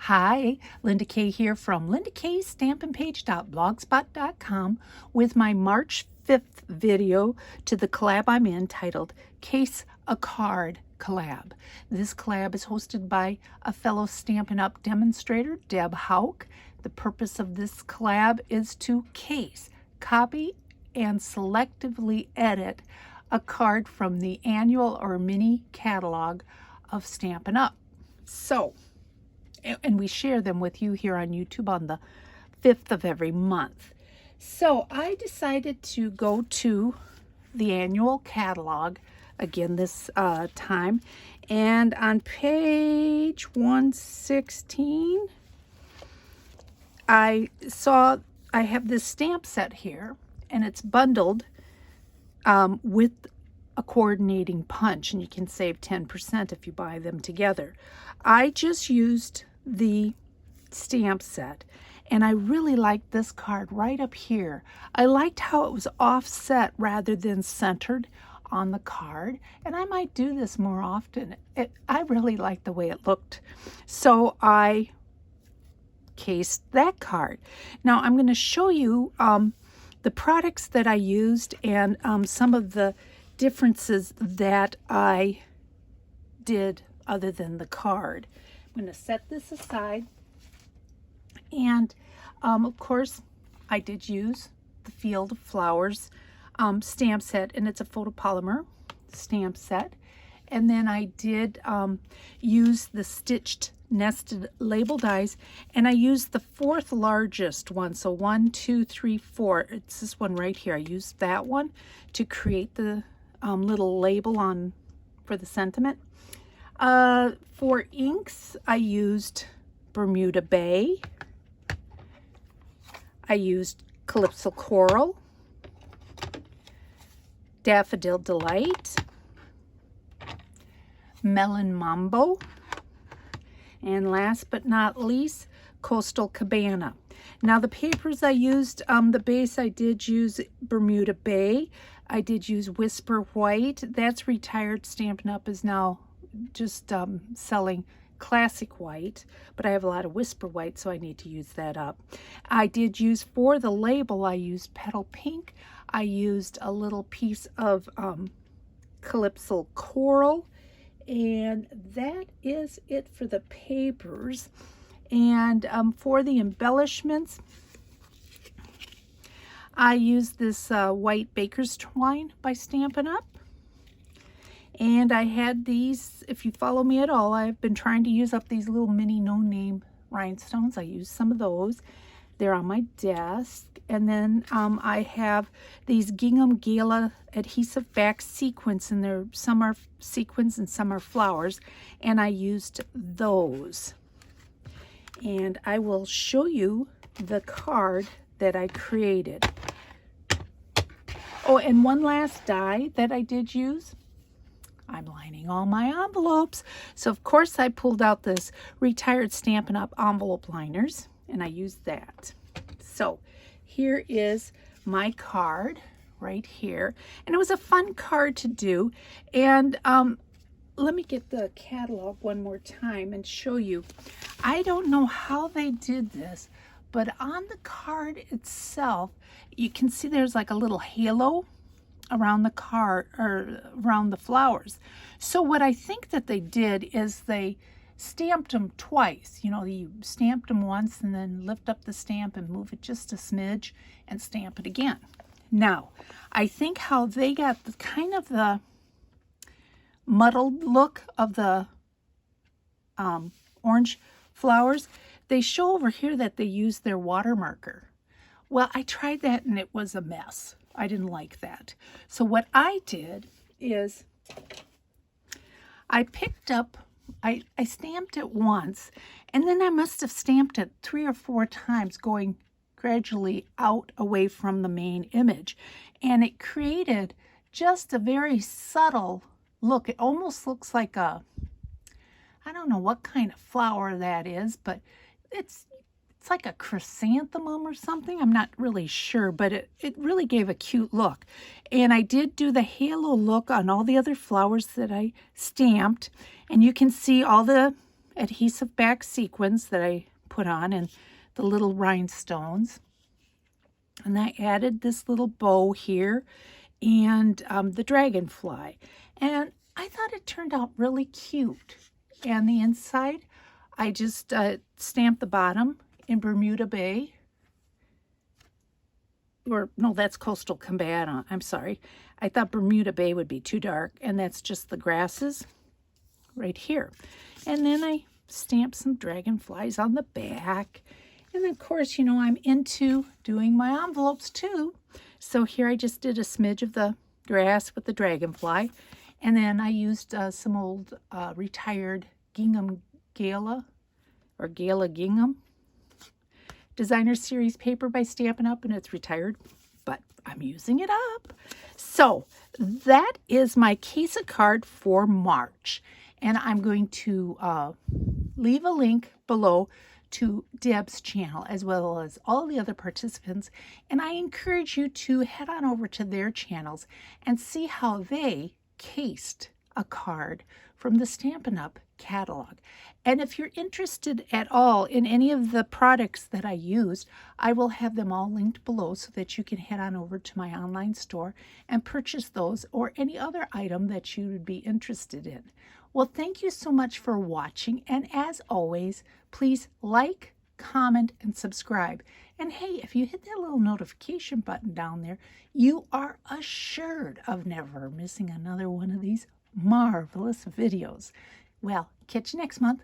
Hi, Linda Kay here from lindakaystampinpage.blogspot.com with my March 5th video to the collab I'm in titled Case a Card Collab. This collab is hosted by a fellow Stampin' Up demonstrator, Deb Houck. The purpose of this collab is to case, copy, and selectively edit a card from the annual or mini catalog of Stampin' Up. And we share them with you here on YouTube on the 5th of every month. So I decided to go to the annual catalog again this time, and on page 116 I have this stamp set here, and it's bundled with a coordinating punch, and you can save 10% if you buy them together. I just used the stamp set, and I really liked this card right up here. I liked how it was offset rather than centered on the card, and I might do this more often. I really liked the way it looked, so I cased that card. Now I'm going to show you the products that I used and some of the differences that I did other than the card. I'm going to set this aside, and of course I did use the Field of Flowers stamp set, and it's a photopolymer stamp set. And then I did use the stitched nested label dies, and I used the fourth largest one, so 1, 2, 3, 4. It's this one right here. I used that one to create the little label on for the sentiment. For inks, I used Bermuda Bay. I used Calypso Coral, Daffodil Delight, Melon Mambo, and last but not least, Coastal Cabana. Now the papers I used, the base I did use Bermuda Bay. I did use Whisper White. That's retired. Stampin' Up is now just selling classic white, but I have a lot of Whisper White, so I need to use that up. I did use, for the label, I used Petal Pink. I used a little piece of Calypso Coral, and that is it for the papers. And for the embellishments, I used this white baker's twine by Stampin' Up. And I had these, if you follow me at all, I've been trying to use up these little mini no-name rhinestones. I used some of those. They're on my desk. And then I have these Gingham Gala adhesive back sequins, and some are sequins and some are flowers, and I used those. And I will show you the card that I created. Oh, and one last die that I did use. I'm lining all my envelopes. So of course I pulled out this retired Stampin' Up envelope liners, and I used that. So here is my card right here, and it was a fun card to do. And let me get the catalog one more time and show you. I don't know how they did this, but on the card itself, you can see there's like a little halo around the card, or around the flowers. So what I think that they did is they stamped them twice. You know, you stamped them once and then lift up the stamp and move it just a smidge and stamp it again. Now, I think how they got the kind of the muddled look of the orange flowers, they show over here that they used their water marker. Well, I tried that and it was a mess. I didn't like that. So what I did is I picked up, I stamped it once, and then I must have stamped it 3 or 4 times, going gradually out away from the main image. And it created just a very subtle look. It almost looks like a, I don't know what kind of flower that is, but it's like a chrysanthemum or something. I'm not really sure, but it really gave a cute look. And I did do the halo look on all the other flowers that I stamped, and you can see all the adhesive back sequins that I put on and the little rhinestones. And I added this little bow here and the dragonfly. And I thought it turned out really cute. And the inside, I just stamped the bottom in Bermuda Bay. Or, no, that's Coastal Cabana. I'm sorry. I thought Bermuda Bay would be too dark. And that's just the grasses right here. And then I stamped some dragonflies on the back. And of course, you know, I'm into doing my envelopes too. So here I just did a smidge of the grass with the dragonfly. And then I used some old retired gingham gala or gala gingham designer series paper by Stampin' Up, and it's retired, but I'm using it up. So that is my case of card for March. And I'm going to leave a link below to Deb's channel as well as all the other participants. And I encourage you to head on over to their channels and see how they cased a card from the Stampin' Up catalog. And if you're interested at all in any of the products that I used, I will have them all linked below so that you can head on over to my online store and purchase those or any other item that you would be interested in. Well, thank you so much for watching. And as always, please like, comment, and subscribe. And hey, if you hit that little notification button down there, you are assured of never missing another one of these marvelous videos. Well, catch you next month.